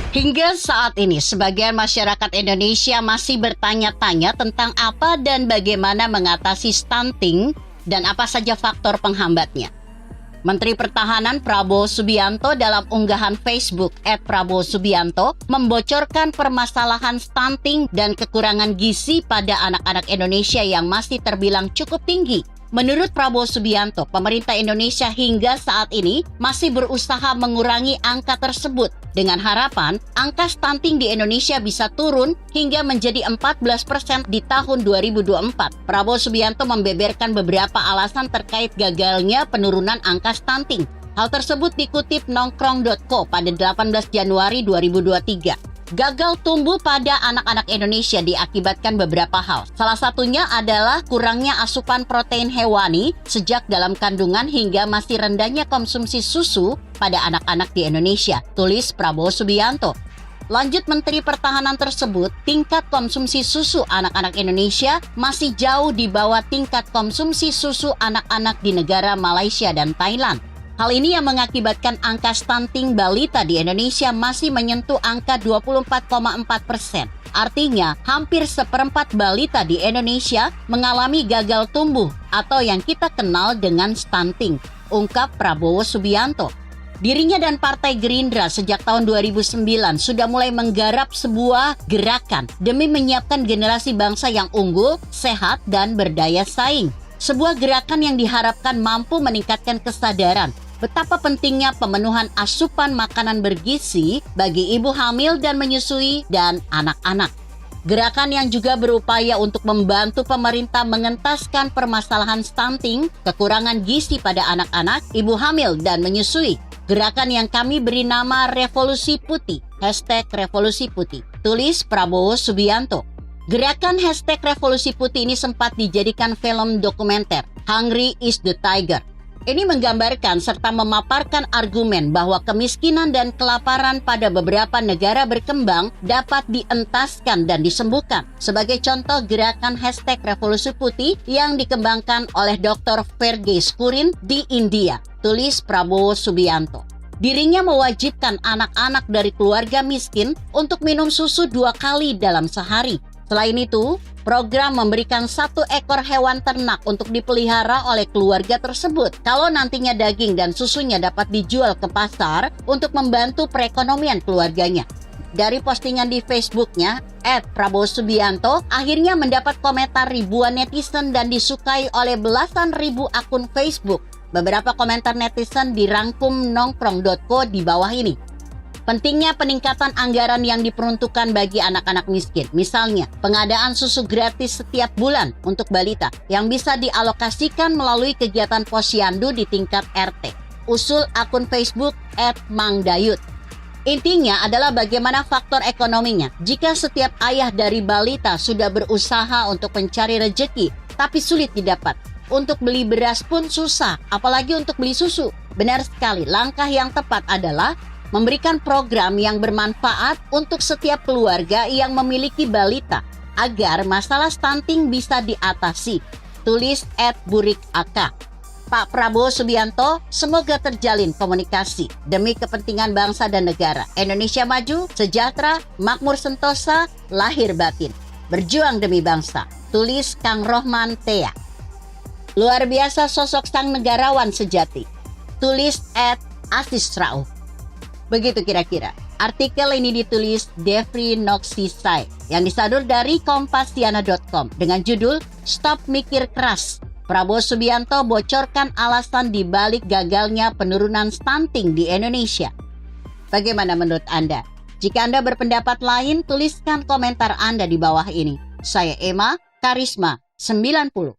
Hingga saat ini, sebagian masyarakat Indonesia masih bertanya-tanya tentang apa dan bagaimana mengatasi stunting dan apa saja faktor penghambatnya. Menteri Pertahanan Prabowo Subianto dalam unggahan Facebook @prabowosubianto membocorkan permasalahan stunting dan kekurangan gizi pada anak-anak Indonesia yang masih terbilang cukup tinggi. Menurut Prabowo Subianto, pemerintah Indonesia hingga saat ini masih berusaha mengurangi angka tersebut dengan harapan angka stunting di Indonesia bisa turun hingga menjadi 14% di tahun 2024. Prabowo Subianto membeberkan beberapa alasan terkait gagalnya penurunan angka stunting. Hal tersebut dikutip nongkrong.co pada 18 Januari 2023. Gagal tumbuh pada anak-anak Indonesia diakibatkan beberapa hal. Salah satunya adalah kurangnya asupan protein hewani sejak dalam kandungan hingga masih rendahnya konsumsi susu pada anak-anak di Indonesia, tulis Prabowo Subianto. Lanjut Menteri Pertahanan tersebut, tingkat konsumsi susu anak-anak Indonesia masih jauh di bawah tingkat konsumsi susu anak-anak di negara Malaysia dan Thailand. Hal ini yang mengakibatkan angka stunting balita di Indonesia masih menyentuh angka 24,4%. Artinya, hampir seperempat balita di Indonesia mengalami gagal tumbuh atau yang kita kenal dengan stunting, ungkap Prabowo Subianto. Dirinya dan Partai Gerindra sejak tahun 2009 sudah mulai menggarap sebuah gerakan demi menyiapkan generasi bangsa yang unggul, sehat, dan berdaya saing. Sebuah gerakan yang diharapkan mampu meningkatkan kesadaran betapa pentingnya pemenuhan asupan makanan bergizi bagi ibu hamil dan menyusui dan anak-anak. Gerakan yang juga berupaya untuk membantu pemerintah mengentaskan permasalahan stunting, kekurangan gizi pada anak-anak, ibu hamil dan menyusui. Gerakan yang kami beri nama Revolusi Putih, #Revolusi Putih, tulis Prabowo Subianto. Gerakan #Revolusi Putih ini sempat dijadikan film dokumenter, Hungry is the Tiger. Ini menggambarkan serta memaparkan argumen bahwa kemiskinan dan kelaparan pada beberapa negara berkembang dapat dientaskan dan disembuhkan. Sebagai contoh, gerakan #Revolusi Putih yang dikembangkan oleh Dr. Verghese Kurin di India, tulis Prabowo Subianto. Dirinya mewajibkan anak-anak dari keluarga miskin untuk minum susu 2 kali dalam sehari. Selain itu, program memberikan 1 ekor hewan ternak untuk dipelihara oleh keluarga tersebut. Kalau nantinya daging dan susunya dapat dijual ke pasar untuk membantu perekonomian keluarganya. Dari postingan di Facebooknya, @prabowosubianto akhirnya mendapat komentar ribuan netizen dan disukai oleh belasan ribu akun Facebook. Beberapa komentar netizen dirangkum nongkrong.co di bawah ini. Pentingnya peningkatan anggaran yang diperuntukkan bagi anak-anak miskin. Misalnya, pengadaan susu gratis setiap bulan untuk balita yang bisa dialokasikan melalui kegiatan posyandu di tingkat RT. Usul akun Facebook @mangdayut. Intinya adalah bagaimana faktor ekonominya. Jika setiap ayah dari balita sudah berusaha untuk mencari rejeki, tapi sulit didapat. Untuk beli beras pun susah, apalagi untuk beli susu. Benar sekali, langkah yang tepat adalah memberikan program yang bermanfaat untuk setiap keluarga yang memiliki balita agar masalah stunting bisa diatasi, tulis @burikaka. Pak Prabowo Subianto, semoga terjalin komunikasi demi kepentingan bangsa dan negara. Indonesia maju, sejahtera, makmur sentosa, lahir batin. Berjuang demi bangsa, tulis Kang Rohman Tea. Luar biasa sosok sang negarawan sejati, tulis @asisrauf. Begitu kira-kira. Artikel ini ditulis Devri Noksisai yang disadur dari kompasiana.com dengan judul Stop Mikir Keras. Prabowo Subianto bocorkan alasan dibalik gagalnya penurunan stunting di Indonesia. Bagaimana menurut Anda? Jika Anda berpendapat lain, tuliskan komentar Anda di bawah ini. Saya Emma, Karisma 90.